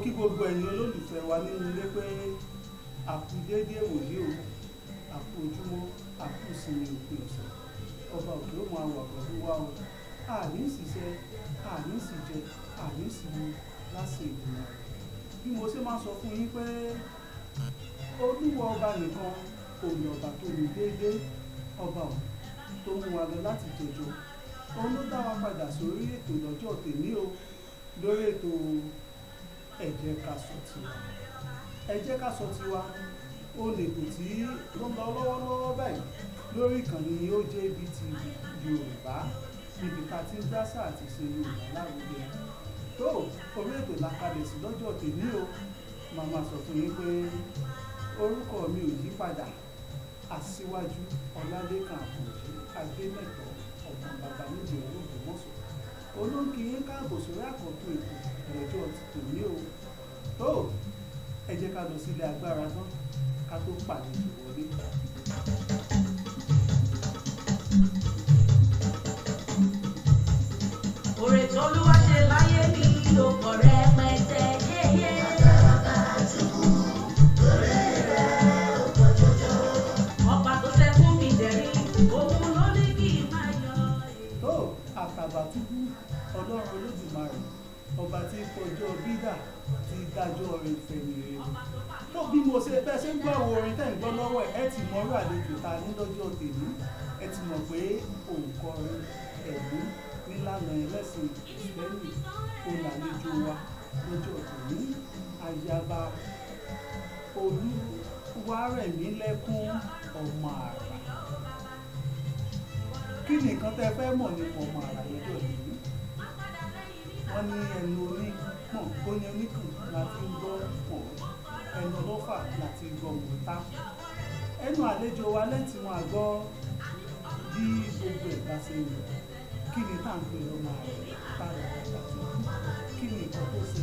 kí gbogbo ẹ̀yin olólùfẹ́ wa nínú ilé pé àkú déédé wòye o, àkú ojúmọ́, àkú ìsinmi òpin ọ̀sẹ̀. Ọba òkè ó máa wà pẹ̀lú wa o. Àní ṣiṣẹ́, àní ṣìjẹ, àní ṣìmu láṣẹ ìgbìmọ̀ rẹ̀. Bí mo ṣe máa sọ fún yín pé Olúwa ọba nìkan òun ọba tó ní déédé, ọba ò tó mú wa lọ láti jẹjọ. Òun ló dá wa padà sórí ètò lọ́jọ́ tèmi o, lórí ètò ẹ jẹ́ ká sọ tiwa. Ẹ jẹ́ ká sọ tiwa ó lè tò tí ló ń lọ lọ́wọ́lọ́wọ́ báyìí lórí ìkànnì OJBT Yorùbá níbi ká ti ń dásà àti ṣe Yorùbá lárugẹ. Tó orí ètò la kalẹ̀ sí lọ́jọ́ tèmi o, màmá sọ fún yín pé orúkọ mi ò yí padà. Asiwaju Olalekan Ademeto ọ̀gbọ̀n bàbá méjì olóògbé mọ́sọ̀ olóńkì yín káàbọ̀ sórí àkọ́tún ètò ìrọ̀jọ́ ti tòní o. Tó ẹ jẹ́ ká lọ sílé agbára tán ká tó pàdé ìwọlé. Oore tí Olúwa ṣe láyé mi ló pọ̀ rẹpẹtẹ yéyé. Ọba tó ṣe fún mi dẹ̀rí, òun ló ní kí n máa yọ. Tó Àtàbàtúbú Ọlọ́run Olódùmarè ọba tí kọjọ́ bídà ti dájọ́ rẹ̀ fẹ̀mí rẹ̀. Tó bí mo ṣe bẹ́ẹ̀ ṣe ń gbọ́ àwọn orin tẹ́ ń gbọ́ lọ́wọ́ ẹ ti mọ̀rú àlejò ta ní lọ́jọ́ tèmi. Ẹ ti mọ̀ pé òǹkọrin ẹ̀mí nílànà ẹlẹ́sìn Kristẹni olàlejò wa lọ́jọ́ tèmi. Ayaba Olúwarẹ̀mílẹ́kún OMOARA. Kí ni nǹkan tẹ́ fẹ́ mọ̀ nípa OMOARA lọ́jọ́ tèmi? Wọ́n ní ẹnu onípọ̀n ó ní oníkùn láti ń gbọ́ pọ̀n, ẹnu ọlọ́fà láti gbọ́ mọ̀tá. Ẹnu àlejò wa lẹ́tì wọn àgọ́ bí gbogbo ẹ̀dá ṣe ń lọ. Kí ni tá à ń pè OMOARA tára ẹ̀dá tó kú? Kí ni nǹkan tó ṣe?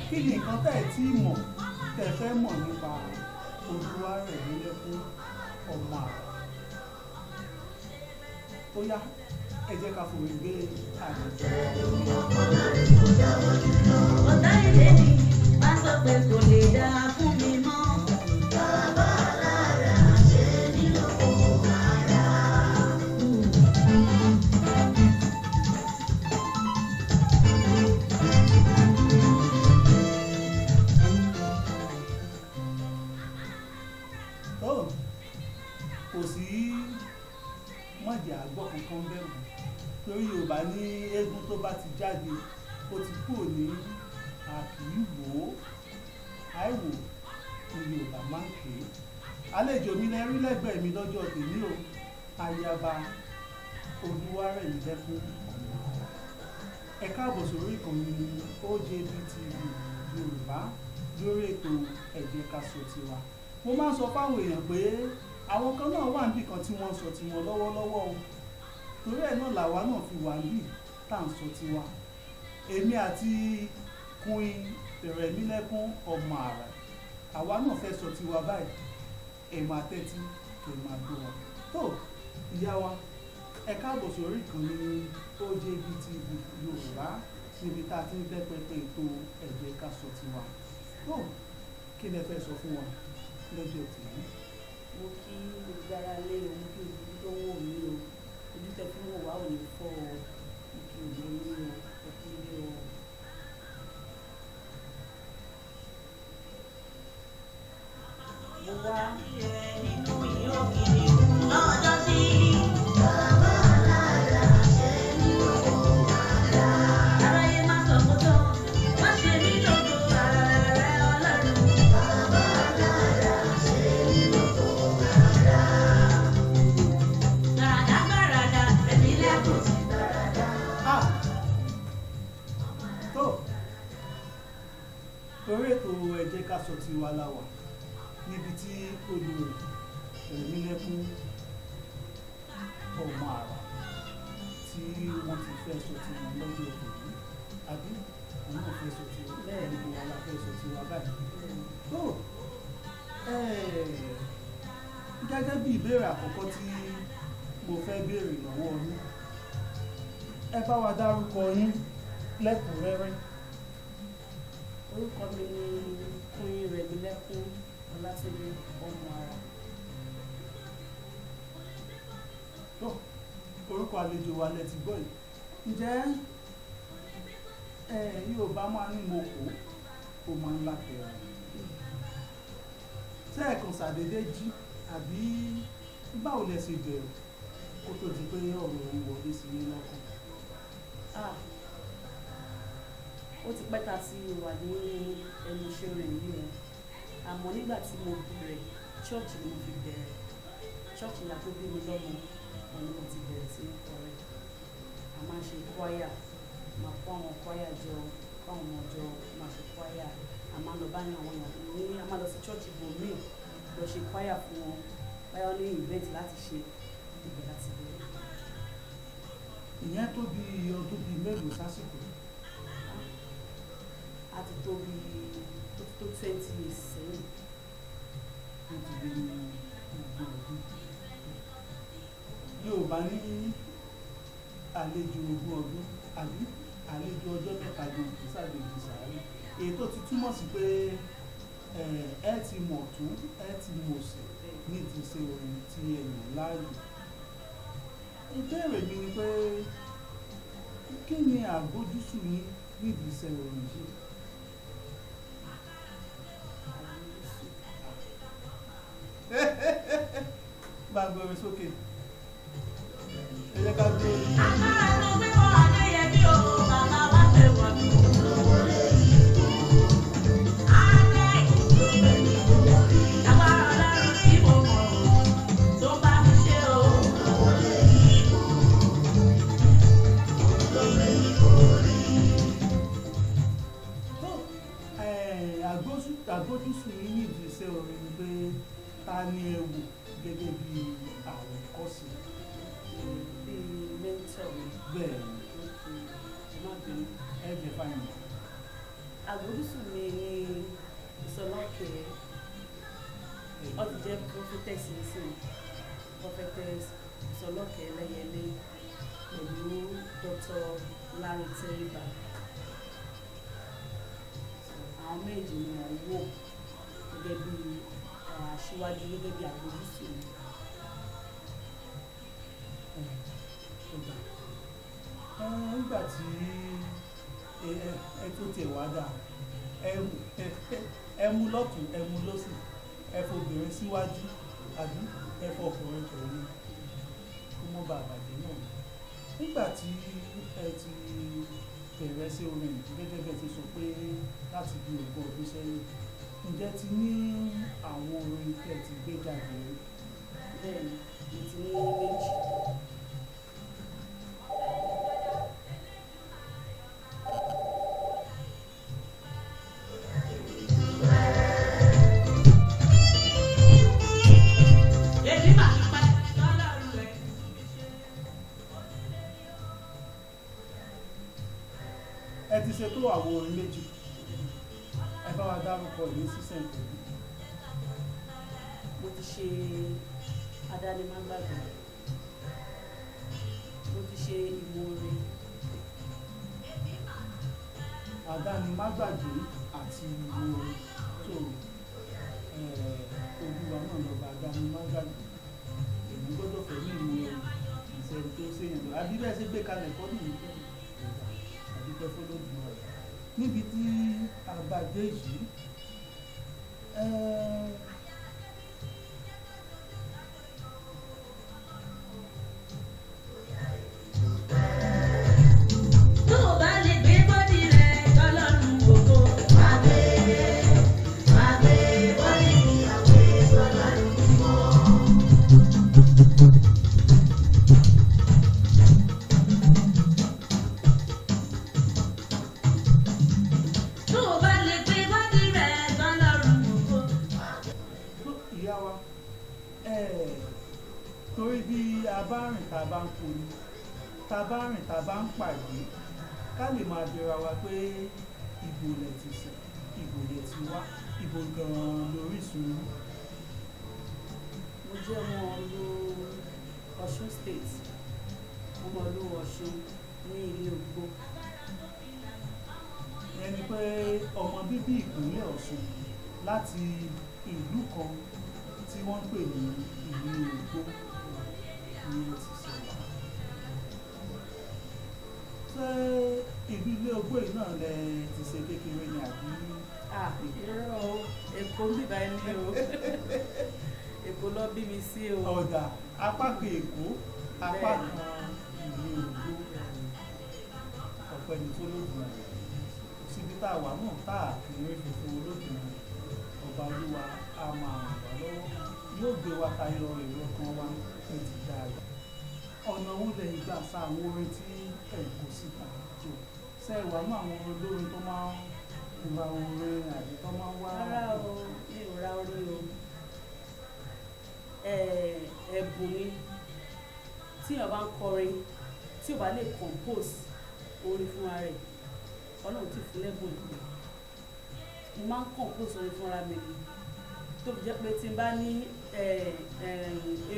Kí ni nǹkan tẹ́ ẹ̀ tí mọ̀ tẹ́ fẹ́ mọ̀ nípa Olúwarẹ̀mílẹ́kún OMOARA? Ó yá ẹ jẹ́ ká fòwe gbé àlejò. Ọ̀tá ilé mi bá sọ pé kò lè dáa fún mi mọ́. Bàbá lára ṣe mí lóko ara. Tó kò sí mọ̀jẹ̀ àgbọ̀ kankan bẹ̀rù torí Yorùbá ní eégún tó bá ti jáde ó ti kúrò ní àkìíwò àìwò ní Yorùbá máa ń ké. Àlejò mi lẹ rí lẹ́gbẹ̀ẹ́ mi lọ́jọ́ tèmi o, Ayaba Olúwarẹ̀mílẹ́kún OMOARA. Ẹ káàbọ̀ sórí ìkànnì OJBT Yorùbá lórí ètò ẹ jẹ́ ká sọ tiwa. Mo máa ń sọ fáwọn èèyàn pé àwọn kan náà wà níbì kan tí wọ́n sọ tiwọn lọ́wọ́lọ́wọ́ o, torí ẹ̀ náà làwa náà fi wà níbì tá à ń sọ tiwa. Èmi àti Queen Rẹ̀mílẹ́kún OMOARA àwa náà fẹ́ sọ tiwa báyìí. Ẹ máa tẹ́tí kí ẹ máa gbọ́ wa. Tó ìyá wa ẹ káàbọ̀ sórí ìkànnì OJBT Yorùbá níbi tá a ti ń tẹ́ pẹpẹ ètò ẹ jẹ́ ká sọ tiwa. Tó kí lẹ fẹ́ sọ fún wa lọ́jọ́ tèmi? Mo kí gbogbo ara lé o, mo kí ojú tó wò mí o, ojú tẹ fún wò wá ò ní fọ́ o, mo kí òjò yín o, ẹ kú ilé o. Mo wá Nínú ìyókìrì lọ́jọ́ sí. Bàbá lára ṣe mí lóko ara. Aráyé má sọ fún tán, má ṣe mí lóko ara rẹ Ọlọ́run. Bàbá lára ṣe mí lóko ara. Gbàràdá Rẹ̀mílẹ́kún ti gbàràdá. Tó torí ètò ẹ jẹ́ ká sọ tiwa la wà níbi tí Olúwarẹ̀mílẹ́kún OMOARA tí wọ́n ti fẹ́ sọ tiwọn lọ́jọ́ tòní, àbí àwọn náà fẹ́ sọ tiwọn bẹ́ẹ̀ ni gbogbo wa la fẹ́ sọ tiwa báyìí. Tó gẹ́gẹ́ bí ìbéèrè àkọ́kọ́ tí mo fẹ́ béèrè lọ́wọ́ yín, ẹ bá wa dárúkọ yín lẹ́kùnrẹ́rẹ́. Orúkọ mi ni Kúnrin Rẹ̀mílẹ́kún Ọlátúndé OMOARA. tó orúkọ àlejò wa lẹ ti gbọ́ yìí ǹjẹ́ Yorùbá máa ní mo kó máa ń lápẹ̀rẹ̀ ṣé ẹ̀kan ṣàdédé jí àbí báwo lẹ ṣe bẹ̀rẹ̀ kó tó di pé ọ̀rọ̀ òun wọlé sí ní lọ́kàn. Ó ti pẹ́ ta ti wà ní ẹnu iṣẹ́ rẹ̀ yìí o, àmọ́ nígbà tí mo bẹ̀rẹ̀ ṣọ́ọ̀ṣì ni mo fi bẹ̀rẹ̀, ṣọ́ọ̀ṣì ìyá tó bí mi lọ́mọ òun ni mo ti bẹ̀rẹ̀ sí kọrin. A máa ń ṣe kwaya, máa kó àwọn kwaya jọ, kó àwọn ọmọ jọ, máa ṣe kwaya, a máa lọ bá àwọn èèyàn ní, a máa lọ sí ṣọ́ọ̀ṣì bòmíì lọ ṣe kwaya fún wọn, báyọ̀ ní event láti ṣe ibẹ̀ láti bẹ̀rẹ̀. ìyẹn tó bí ọdún bíi mélòó sásìkò. A ti tó bí ó ti tó 20 years sẹ́yìn. ó ti lé ní ogún ọdún. Yorùbá ní àlejò ogún ọdún àbí àlejò ọjọ́ mẹ́ta gan kì í ṣàgbéjì sàárè, èyí tó ti túmọ̀ sí pé ẹ ti mọ̀ tún ẹ ti mọ̀ sí ní ti ṣe orin tí ẹ yàn láàyò. Ìbéèrè mi ni pé kí ni àgbójúsùn yín nídìí iṣẹ́ orin yìí? Bá a gbọ́rin sókè ẹ jẹ́ ká gbé orin. Agbára ló gbé bọ́ Adéyẹmí o, bàbá wa fẹ́ wọ̀ mí. Agbára Ọlọ́run tí mo mọ̀ tó bá mi ṣe o. Àgbójúsùn yín nídìí iṣẹ́ orin ni pé ta ni ẹ wò gẹ́gẹ́ bí àwòkọ́ṣe. Bíi mentor mi. Bẹ́ẹ̀ ni Má bínú. ẹ jẹ́ fáyìn. Àgbójúsùn mi ni Ìsọlọ́kẹ́, ó ti jẹ́ prophetess nísìnyí, prophetess Ìsọlọ́kẹ́ Ẹlẹ́yẹlé pẹ̀lú Dr. Larry Teriba. Àwọn méjì ni wọ́n wò gẹ́gẹ́ bí Asiwaju, gẹ́gẹ́ bí àgbójúsùn mi. Nígbà tí ẹ tó tiẹ̀ wá dà ẹ mú lọ́tún ẹ mú lọ́sì ẹ fobìnrin síwájú àbí ẹ fọkùnrin tẹ̀lé kó mọ́ bá àbàjẹ́ náà. Nígbà tí ẹ ti bẹ̀rẹ̀ sí orin gẹ́gẹ́ bẹ́ẹ̀ ti sọ pé láti bí ogún ọdún sẹ́yìn, ǹjẹ́ ti ní àwọn orin tẹ́ ti gbé jáde rí? Bẹ́ẹ̀ni, mo ti ní méjì. Èmi máa dúpẹ́ lọ́lọ́run rẹ̀. Ẹ ti ṣètò àwọn orin méjì, ẹ bá wa dárúkọ ìlú sísẹ̀ntẹ̀lé. Mo ti ṣe Adánimágbàgbé, mo ti ṣe Ìmoore. Adánimágbàgbé àti Ìmoore tó Olúwa náà lọ́ba Adánimágbàgbé. Èmi gbọ́dọ̀ fẹ́ ní Ìmoore ìṣẹ̀lẹ̀ tó ṣèyàn lọ. Àbí bẹ́ẹ̀ ṣe gbé kalẹ̀ kọ́ nìyí tó àdúpẹ́ fọlọ́dún rẹ̀. Níbi tí a bá dé yìí Tó o bá lè gbé bọ́dì rẹ̀ tọ́lọ́run gbogbo. Má gbé bọ́dì ìyàwó tọ́lọ́run gbogbo. Tó o bá lè gbé bọ́dì rẹ̀ tọ́lọ́run gbogbo. tó ìyá wa torí bí a bá rìn tá a bá ń kori tá a bá rìn tá a bá ń pàdé ká lè máa bẹ̀rẹ̀ wa pé ibo lẹ̀ ti sẹ̀ ibo lẹ̀ ti wá ibo gan-an lórísun yín. Mo jẹ́ ọmọ ìlú Ọ̀ṣun State, ọmọ ìlú Ọ̀ṣun ní Ilé Ògbó. ẹni pé ọmọ bíbí ìpínlẹ̀ Ọ̀ṣun láti ìlú kan tí wọ́n ń pè ní ìlú Ògbó ni ó ti ṣe wá. Ṣé ìlú ilé Ògbó yìí náà lẹ ti ṣe kékeré ni àbí? Irọ́ o, Èkó ń bíbá ẹni o. Èkó ló bí mi sí o. Ọ̀dà apá kan Èkó, apá kan ìlú Ògbó. Ọ̀pẹ ní tó lóògùn rẹ̀. Síbi tá a wà náà tá a kì í rí funfun olóògùn rẹ̀. Ọba Olúwa á máa ràn wá lọ́wọ́. Yóò gbé wa tayọ èrò kan wa ní ti dáadáa. Ọ̀nà wo lẹ ìgbà sa àwọn orin tí ẹ̀ kò síta jù? Ṣé ẹ wà mọ́ àwọn olórin tó máa ń ra orin àbí tó máa ń wá? Rárá o, mi ò ra orin o. Ẹ̀bùn ni tí èèyàn bá ń kọrin tí ò bá lè compose orin fúnra rẹ̀, Ọlọ́run ti fún lẹ́bùn ìpè. Mo máa ń compose orin fúnra mi ni tó fi jẹ́ pé tí n bá ní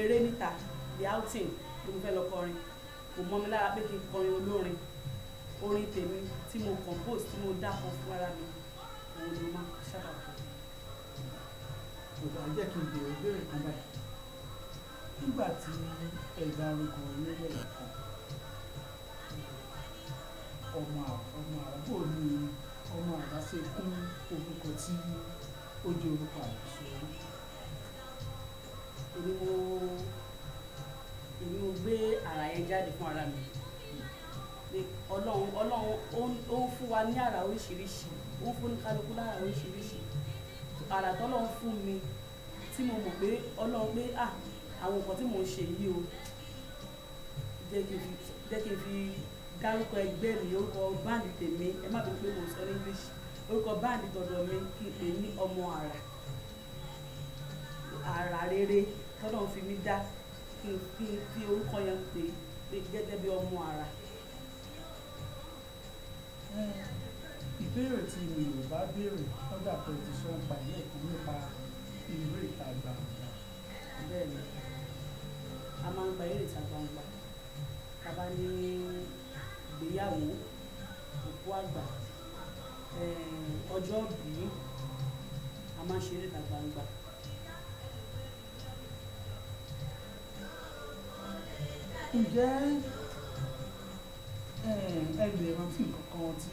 eré níta the outing tó mo fẹ́ lọ kọrin kò mọ́ mi lára pé kí n kọrin olórin. Orin tèmi tí mo compose tí mo dákọ fúnra mi òun ló máa sábà kọ. Ọ̀dà jẹ́ kí n bèrè ìbéèrè kan báyìí. Nígbà tí ẹ̀dá orúkọ orílẹ̀ kan ọmọ àràbò ni ọmọ àrà ṣe kún orúkọ tí ó jẹ́ orúkọ àbùsọ orí. Èmi mo gbé àrà yẹn jáde fún ara mi. Ọlọ́run ó ń fún wa ní àrà oríṣiríṣi, ó ń fún kálukú lára oríṣiríṣi. Àrà tọ́lọ́run fún mi tí mo mọ̀ pé Ọlọ́run pé àwọn nǹkan tí mò ń ṣe yìí o jẹ́ kí n fi dárúkọ ẹgbẹ́ mi, orúkọ báǹdì tèmi, ẹ má bí pé mo sọ ní English, orúkọ báǹdì tọ̀dọ̀ mi kí n pè ní ọmọ àrà. Àrà rere tọ́lọ́run fi mí dá kí n fi orúkọ yẹn pè gẹ́gẹ́ bí ọmọ àrà. Ìbéèrè tí mi ò bá béèrè lọ́dà pé ti sọ ń pa ilé ẹ̀kọ́ nípa eré ìta gbangba. Bẹ́ẹ̀ni, a máa ń gba eré ìta gbangba. Tá bá ní ìgbéyàwó, òkú àgbà, ọjọ́ ìbí, a máa ń ṣe eré ìta gbangba. Ǹjẹ́ ẹ lè rántí nǹkan kan tí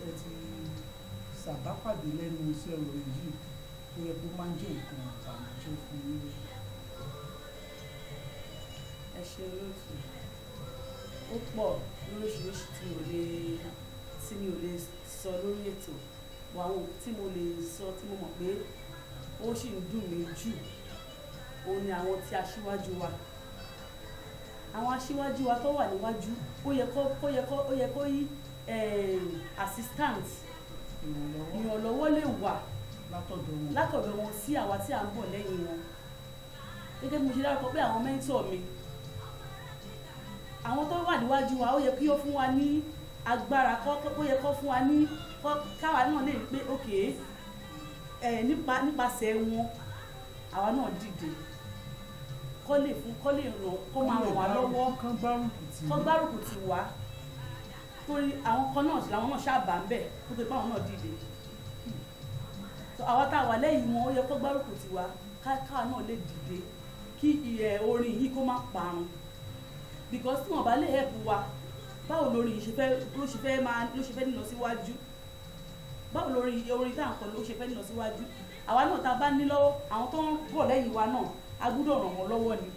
ẹ ti ṣàbápàdé lẹ́nu iṣẹ́ orin yìí tó yẹ kó máa ń jẹ́ nǹkan ìbànújẹ́ fún yín? Ẹ ṣe lóòtú. Ó pọ̀ lóríṣiríṣi tí mi ò lè sọ lórí ètò. Àwọn tí mo lè sọ tí mo mọ̀ pé ó sì ń dùn mí jù òun ni àwọn tí aṣíwájú wa. Àwọn aṣíwájú wa tó wà níwájú ó yẹ kó yí assistant ìrànlọ́wọ́ lè wà látọ̀dọ̀ wọn sí àwa tí à ń bọ̀ lẹ́yìn wọn. Gẹ́gẹ́ bí mo ṣe dárúkọ pé àwọn mẹ́ńtọ̀ mi, àwọn tó wà níwájú wa ó yẹ kí ó fún wa ní agbára, ó yẹ kó fún wa ní káwa náà lè rí pé òkè nípasẹ̀ wọn àwa náà dìde kó lè ràn kó máa ràn wá lọ́wọ́ kó gbárùkù tì wá. Torí àwọn kan náà làwọn náà ṣáà bá ń bẹ̀ kó tó bá àwọn náà dìde. Àwa tá a wà lẹ́yìn wọn ó yẹ kó gbárùkù tì wá káwa náà lè dìde kí orin yìí kó má parun. Because tí wọ́n bá lè help wa, báwo lórin ló ṣe fẹ́ nílọ síwájú? Báwo lórin orin tá à ń kọ ló ṣe fẹ́ nílọ síwájú? Àwa náà tá a bá ní lọ́wọ́, àwọn tó ń bọ̀ lẹ́yìn wa náà a gbọ́dọ̀ ràn wọ́n lọ́wọ́ ni.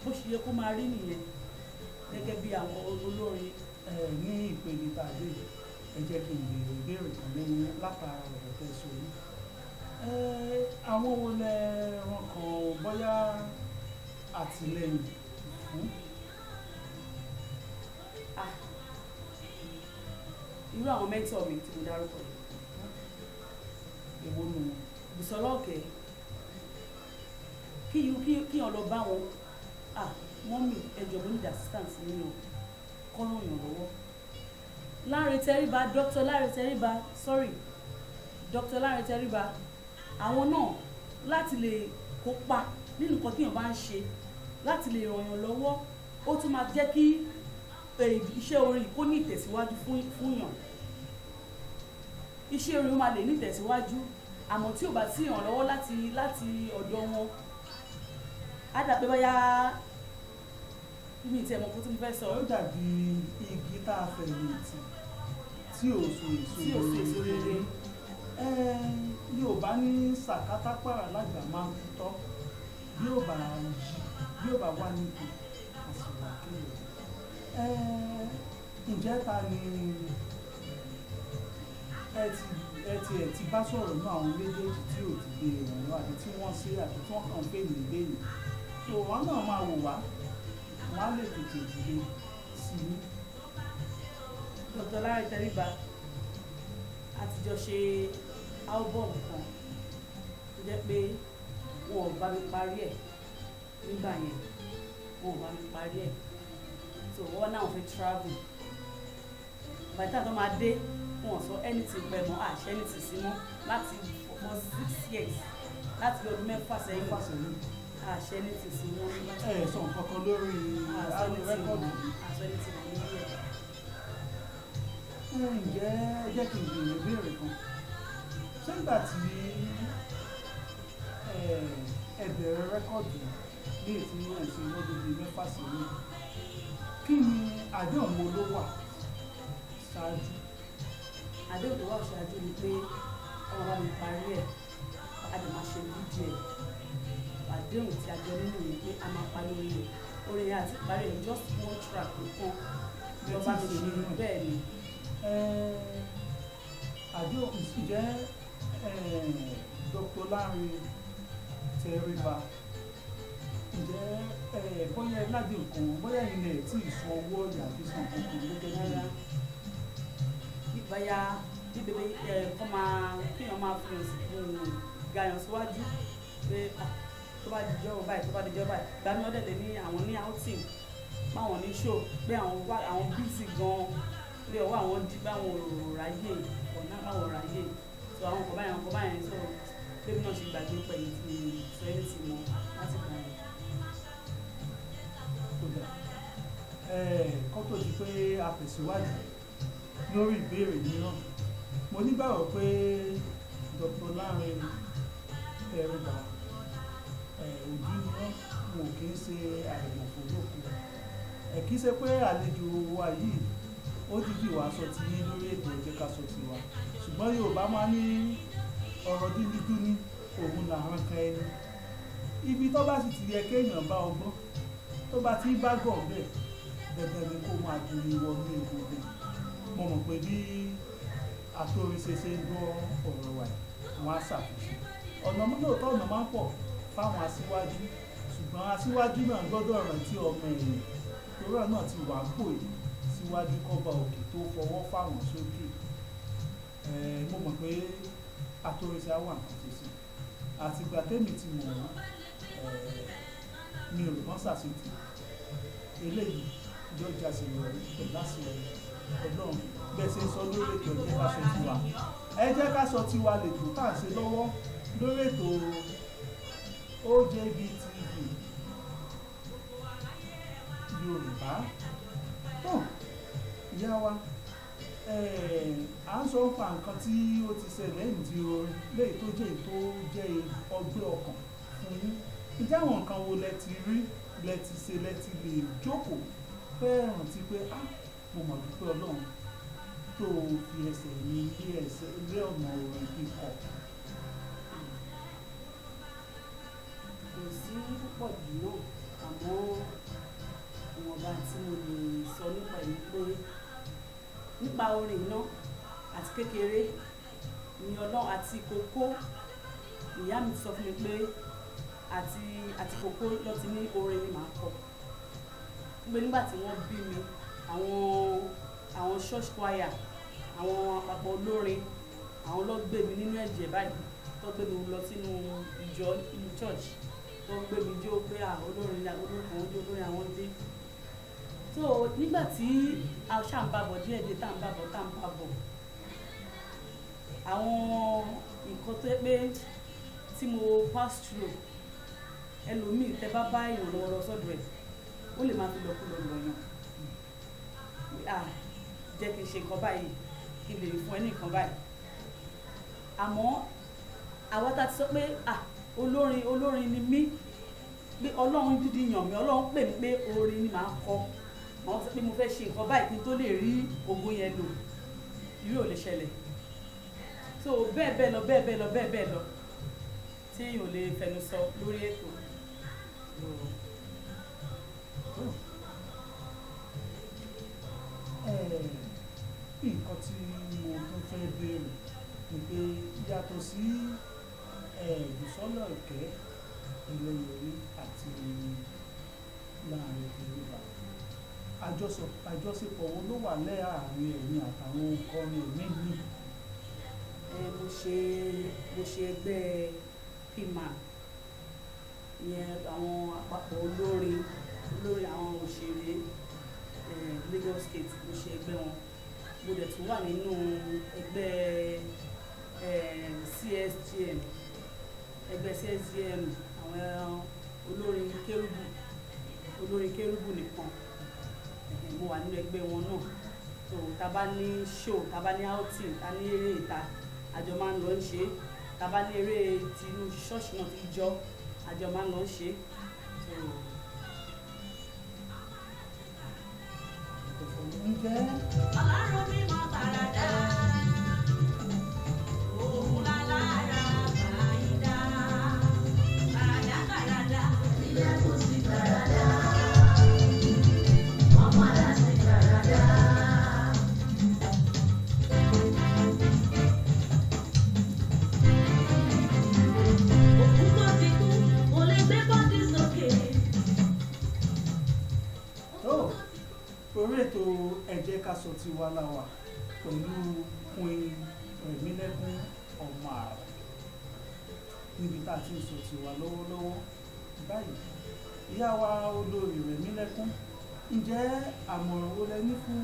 Bó ṣe yẹ kó máa rí nìyẹn gẹ́gẹ́ bí àwọn olórin. Ní ìpele tàbí ẹ jẹ́ kí n béèrè ìbéèrè kan lẹ́yìn látara ọ̀rọ̀ tẹ́ sọ yìí. Àwọn wo lẹ ràn kàn bóyá àtìlẹ́yìn fún? Irú àwọn mẹ́ńtọ̀ mi tí mo dárúkọ yìí. Èwo nù wọn? Bùsọ́lá Òkè kí ọ lọ bá wọn, mọ́mì ẹjọ́ mo need assistance nínú kọ́ràn yàn lọ́wọ́. Láre Tẹríba, Dr. Láre Tẹríba, Dr. Láre Tẹríba, àwọn náà láti lè kópa nínú nǹkan tí èèyàn bá ń ṣe láti lè ràn yàn lọ́wọ́, ó tún máa jẹ́ kí iṣẹ́ orin kó ní ìtẹ̀síwájú fún yàn. iṣẹ́ orin máa lè ní ìtẹ̀síwájú àmọ́ tí ò bá sí ìrànlọ́wọ́ láti ọ̀dọ̀ wọn á dàbí báyà mi ìtẹ̀ mọ̀ kó tí mo fẹ́ sọ. ó dàbí igi tá a fẹ̀yìntì tí ò so èso rere. Yorùbá ní sàkátà pàrà lágbà máa ń tọ́ bí ó bá wà nípò àsìkò àkéwò. Ǹjẹ́ ta ni ẹ ti bá sọ̀rọ̀ náà àwọn méjèèjì tí ò ti lè ràn wá àti tí wọ́n ṣe àti tí wọ́n kàn ń pè ní ìbéèrè tó wọn náà máa wò wá wọn á lè tètè dìde sí i. Dr. Lanre Tẹríba àtijọ́ ṣe album kan tó jẹ́ pé wọn ò bá mi parí ẹ̀ nígbà yẹn wọn ò bá mi parí ẹ̀ so wọ́n náà fẹ́ travel by the time tó máa dé wọn sọ anything pẹ̀ mọ́ àṣẹ anything sí mọ́ láti for 6 years láti ọdún 6 sẹ́yìn àṣẹ anything sí mọ́. Sọ nǹkan kan lórí rẹ́kọ̀dù àṣẹ anything lórí ẹ̀. Ǹjẹ́ jẹ́ kí n béèrè ìbéèrè kan ṣé nígbà tí ẹ bẹ̀rẹ̀ rẹ́kọ̀dù ní ètí ẹ̀sìn lọ́dún bíi 6 sẹ́yìn kí ni àdéhùn wo ló wà ṣáájú? Àdéhùn tó wà ṣáájú ni pé ọmọ bá mi parí ẹ̀ a lè máa ṣe fídíò ẹ̀ àdéhùn tí a jọ nínú yìí pé a máa parí orin yẹn àti parí ẹ̀ just one track nìkan lọ́ba mi ṣe bẹ́ẹ̀ ni. Àdéhùn jẹ́ Dr. Lanre Tẹríba ǹjẹ́ bóyá ládé nǹkan bóyá ilẹ̀ tí ìsan owó ọ̀yà fi san kankan gẹ́gẹ́ rárá bíbáyà bíbélé kọ́ máa kéèyàn máa fi gàyàn síwájú pé tó bá dijọ́ báyìí tó bá dijọ́ báyìí gbàmí ọ̀dẹ̀dẹ̀ ní àwọn ní outing báwọn ní show pé àwọn busy gan pé ọwọ́ àwọn dí báwọn ráyè ọ̀nà báwọn ráyè so àwọn kọ̀ báyẹn so bébí náà ṣe gbàgbé pẹ̀lú ti sọ ẹni tí mọ láti gbà yẹn. Kó tó di pé a tẹ̀síwájú lórí ìbéèrè mìíràn mo nígbàgbọ́ pé Dr. Lanre Tẹríba òbí ni wọn kì í ṣe àrẹ̀mọ̀fọ́ lókun kì í ṣe pé àlejò wa yìí ó dìbì wá sọ ti yín lórí ètò ẹ̀jẹ̀ ká sọ ti wa ṣùgbọ́n Yorùbá máa ní ọ̀rọ̀ dídídú ní òun làwọn kan ẹni ibi tó bá sì ti yẹ kéèyàn bá ọgbọ́n tó bá ti bá gọ̀ bẹ́ẹ̀ dandan ni kó máa dùn ìwọ ní egbògbò mo mọ̀ pé bí atóríṣeṣe ń gbọ́ ọ̀rọ̀ wa wọn á ṣàfihàn ọ̀nà lóòótọ́ ọ̀nà máa ń pọ̀ fáwọn aṣíwájú ṣùgbọ́n aṣíwájú náà gbọ́dọ̀ rántí ọmọ ẹ̀yìn torí náà ti wà ń pò yìí síwájú kọ́ba òkè tó fọwọ́ fáwọn sókè mo mọ̀ pé atóríṣe á wà nǹkan tó sí àtìgbà tẹ́mi ti mọ̀ mi ò rán ṣàṣetì eléyìí yóò jáse lọ pẹ̀lú àṣẹ Ọlọ́run bẹ́ẹ̀ ṣe ń sọ lórí ètò ẹ jẹ́ ká sọ tiwa lètò tá à ń ṣe lọ́wọ́ lórí ètò OJB TV Yorùbá tó ìyá wa à ń sọ nípa nǹkan tí ó ti ṣẹlẹ̀ ìdí orin léyìí tó jẹ́ ọgbẹ́ ọkàn fún yín ìjà àwọn nǹkan wo lẹ ti rí lẹ ti ṣe lẹ ti lè jókòó fẹ́ rántí pé mo mọ̀ dúpẹ́ Ọlọ́run tó fi ẹsẹ̀ mi ilé ọ̀nà orin kíkọ. Kò sí púpọ̀ jù náà àmọ́ ìwọ̀nba tí mo lè sọ nípa ìlú pé nípa orin náà àti kékeré ní Ọlọ́run àti kókó ìyá mi sọ fún mi pé àti kókó lọ ti ní orin ni màá kọ pé nígbà tí wọ́n bí mi àwọn church choir àwọn àpapọ̀ olórin àwọn ló gbé mi nínú ẹ̀jẹ̀ báyìí tó gbé mi lọ sínú ìjọ inú church tó gbé mi jó pé olórin àwọn jó olórin àwọn dé so nígbà tí a ṣàǹbàbọ̀ díẹ̀díẹ̀ tá à ń bàbọ̀ àwọn nǹkan tó yẹ pé tí mo pass through ẹlòmíì tẹ bá ìrànlọ́wọ́ lọ sọ́dọ̀ ẹ̀ ó lè máa fi lọ́kùlọ̀ lọ́yàn jẹ́ kí n ṣe nǹkan báyìí kí n lè fún ẹ ní nǹkan báyìí àmọ́ àwa tá ti sọ pé olórin ni mí pé Ọlọ́run dídí yàn mí, Ọlọ́run pè mí pé orin ni màá kọ, màá sọ pé mo fẹ́ ṣe nǹkan báyìí kí n tó lè rí ògo yẹn lò, irú ò lè ṣẹlẹ̀. So bẹ́ẹ̀ lọ tí èèyàn ò lè fẹnu sọ lórí ètò. Nǹkan tí mo tún fẹ́ béèrè ni pé yàtọ̀ sí Bùsọ́lá Ìkẹ́ Ẹlẹ́yẹrí àti láàrin Yorùbá, àjọṣepọ̀ wo ló wà láàrin ẹ̀yin àtàwọn òǹkọrin ẹ̀mí mi? Mo ṣe ẹgbẹ́ PMAN, ìyẹn àwọn àpapọ̀ olórin àwọn òṣèré Lagos State, mo ṣe ẹgbẹ́ wọn. Mo dẹ̀ tún wà nínú ẹgbẹ́ CSGM àwọn olórin kérúbù nìkan, mo wà nínú ẹgbẹ́ wọn náà. So tá bá ní show, tá bá ní outing, tá ní eré ìta, àjọ máa ń lọ ń ṣe. Tá bá ní eré tinú ṣọ́ọ̀ṣì náà ti jọ, àjọ máa ń lọ ń ṣe. Ọlọ́run mímọ́ bàràdà, òun lálára bàyídá, bàràdà, ilé kò sí bàràdà, ọmọ aláṣẹ bàràdà. Òkú tó ti kú, kò lè gbé bọ́dì sókè. Orí ètò Ẹ Jẹ́ Ká Sọ Tiwa la wà pẹ̀lú Queen Rẹ̀mílẹ́kún OMOARA níbi tá a ti ń sọ tiwa lọ́wọ́lọ́wọ́ báyìí. Ìyá wa olórí Rẹ̀mílẹ́kún, ǹjẹ́ àmọ̀ràn wo lẹ ní fún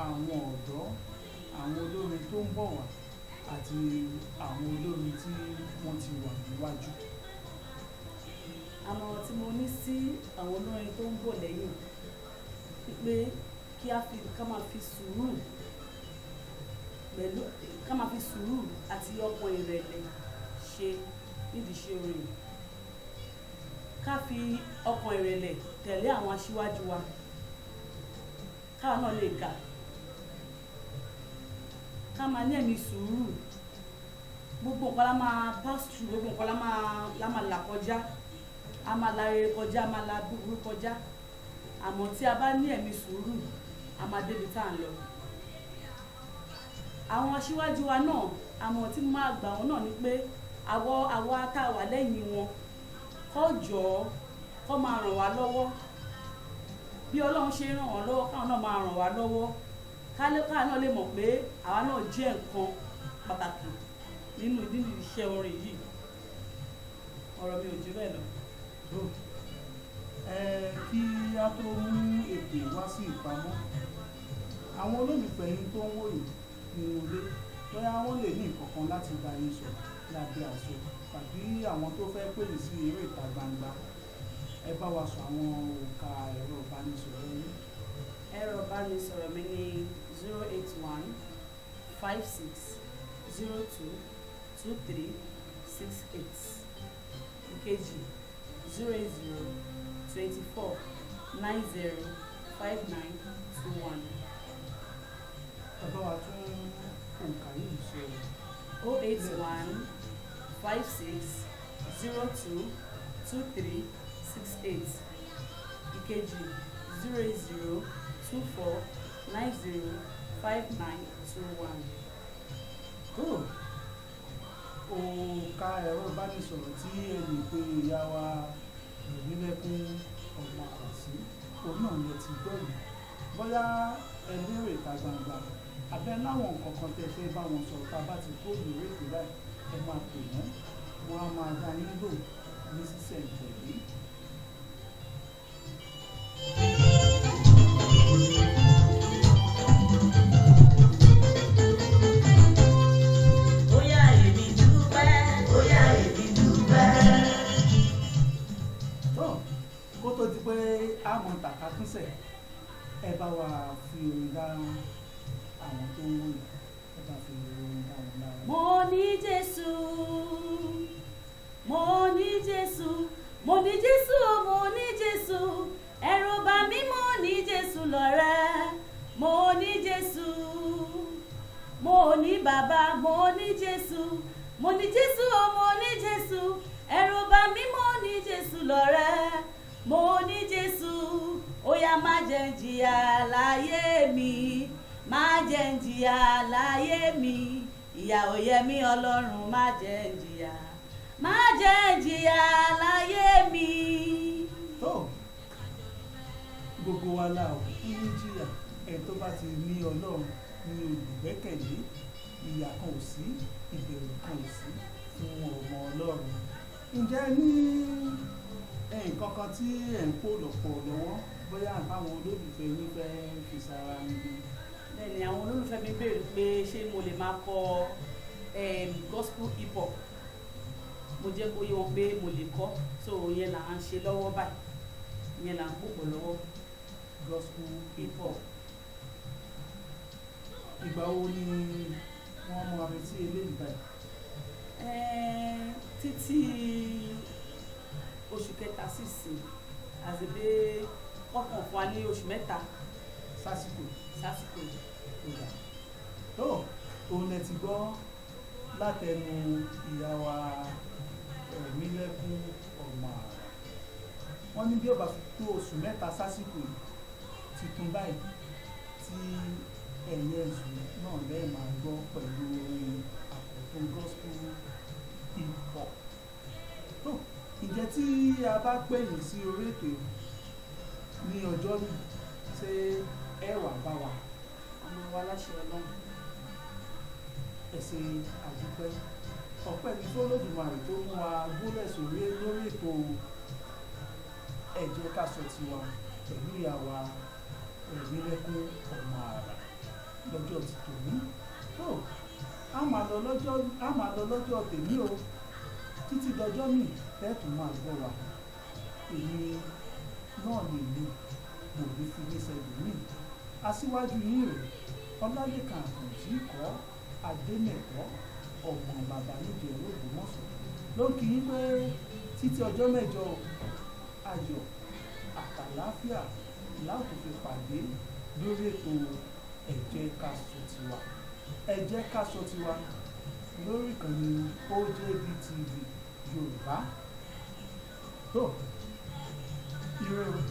àwọn ọ̀dọ́, àwọn olórin tó ń bọ̀ wá àti àwọn olórin tí wọ́n ti wà níwájú? Àmọ̀ràn tí mo ní sí àwọn olórin tó ń bọ̀ lẹ́yìn pé ká máa fi sùúrù àti ọkàn ìrẹ̀lẹ̀ ṣe nídìí iṣẹ́ orin. Ká fi ọkàn ìrẹ̀lẹ̀ tẹ̀lé àwọn aṣíwájú wa, káwa náà lè ga. Ká máa ní ẹ̀mí sùúrù. Gbogbo nǹkan la máa pass through, gbogbo nǹkan la máa là kọjá, a máa la rere kọjá, a máa la búburú kọjá. Àmọ́ tí a bá ní ẹ̀mí sùúrù, a máa débi tá à ń lọ. Àwọn aṣíwájú wa náà, àmọ́ tí mo máa gbà wọ́n náà ni pé àwa tá a wà lẹ́yìn wọn, kó jọ̀ọ́ kó máa ràn wá lọ́wọ́. Bí Ọlọ́run ṣe ràn wọ́n lọ́wọ́, káwọn náà máa ràn wá lọ́wọ́. Káwọn náà lè mọ̀ pé àwa náà jẹ́ nǹkan pàtàkì nínú iṣẹ́ orin yìí. Ọ̀rọ̀ mi ò jù bẹ́ẹ̀ lọ. Kí a tó mú ètò wá sí ìpamọ́, àwọn olólùfẹ́ yín tó ń wò yìí nínú ilé, bóyá wọ́n lè ní nǹkan kan láti bá yín sọ lábẹ́ àṣọ, tàbí àwọn tó fẹ́ pè sí eré ìta gbangba, ẹ bá wa sọ àwọn òǹkà ẹ̀rọ ìbánisọ̀rọ̀ yín. Ẹ̀rọ ìbánisọ̀rọ̀ mi ní 08156022368. Ìkejì 08024905921. Ẹ bá wa tún òǹkà yìí sọ. 08156022368. Ìkejì 08024905921. Òǹkà ẹ̀rọ ìbánisọ̀rọ̀ tí ẹ lè pe ìyá wa Rẹ̀mílẹ́kún OMOARA sí, òun náà lè ti gbọ́ yìí. Bóyá ẹ lérò ìta gbangba, abẹ́ láwọn nǹkan kan tẹ́ fẹ́ bá wọn sọ̀rọ̀, tá a bá ti kó ìwé ètò báyìí, ẹ máa pè wọ́n á máa dá yín lò ní sísẹ̀ǹtẹ̀lé. Kó tó di pé àmọ́ tàkà pínṣẹ̀, ẹ bá wa fi orin dá àwọn tó ń wòye. Ẹ bá fi orin dáhùn lára. mo ní Jésù, mo ní Jésù, mo ní Jésù, mo ní Jésù, ẹ̀rù bà mí, mo ní Jésù lọ́rẹ́, mo ní Jésù, mo ní bàbá, mo ní Jésù, mo ní Jésù, mo ní Jésù, ẹ̀rù bà mí, mo ní Jésù lọ́rẹ́, mo ní Jésù, ó yá má jẹ́ n jìyà láyé mi, má jẹ́ n jìyà láyé mi, ìyà ò yẹ mí Ọlọ́run, má jẹ́ n jìyà, má jẹ́ n jìyà láyé mi. tó gbogbo wa la ò kú ní jìyà, ẹ tó bá ti ní Ọlọ́run ní olùgbẹ́kẹ̀lé, ìyà kan ò sí, ìbẹ̀rù kan ò sí fún ọmọ Ọlọ́run. ǹjẹ́ ní nǹkan kan tí ẹ̀ ń kó lọ́pọ̀ lọ́wọ́ bóyá àwọn olólùfẹ́ yín fẹ́ fi sára níbi? Bẹ́ẹ̀ni, àwọn olólùfẹ́ mi béèrè pé ṣé mo lè máa kọ gospel hip hop. Mo jẹ́ kó yé wọn pé mo lè kọ, so ìyẹn là ń ṣe lọ́wọ́ báyìí, ìyẹn là ń pòpọ̀ lọ́wọ́. Gospel hip hop. Ìgbà wo ni wọ́n mú àrètí eléyìí báyìí? Títí oṣù kẹta sísìn, àzèbé kọ̀ọ̀kan fún wa ní oṣù mẹ́ta sásìkò yìí. ìgbà tó òun lẹ ti gbọ́ látẹnu ìyá wa Ẹ̀mílẹ́kún OMOARA. wọ́n ní bí ó bá fi tó oṣù mẹ́ta sásìkò yìí tuntun báyìí tí ẹ̀yẹ ẹ̀sùn náà lẹ́ẹ̀ máa gbọ́ pẹ̀lú orin àkọ́tún gospel hip hop. tó ǹjẹ́ tí a bá pè yín sí orí ètò ní ọjọ́ yìí ṣé ẹ wà bá wa? Ọmọ wa láṣẹ Ọlọ́run. ẹ̀sìn àdúpẹ́ ọpẹ́ ní f'Olódùmarè tó mú wa gúnlẹ̀ sórí lórí ètò ẹ jẹ́ ká sọ tiwa pẹ̀lú ìyá wa Ẹ̀mílẹ́kún OMOARA lọ́jọ́ ti tòní. tó a máa lọ lọ́jọ́ tèmi o, títí dọjọ́ mi tẹ́ẹ̀tún máa gbọ́ wa. èmi náà lè lò mo ní fi ní sẹ́dùn mí. Asiwaju yín rè Olalekan Akanji kọ́ Ademeto ọmọ bàbá níjọ Ògbómọ̀ṣọ́ ló ń kí yín pé títí ọjọ́ mẹ́jọ ayọ̀ àtàláfíà láti fi pàdé lórí ètò ẹ jẹ́ ká sọ tiwa. ẹ jẹ́ ká sọ tiwa lórí ìkànnì OJB TV Yorùbá. tó ire o.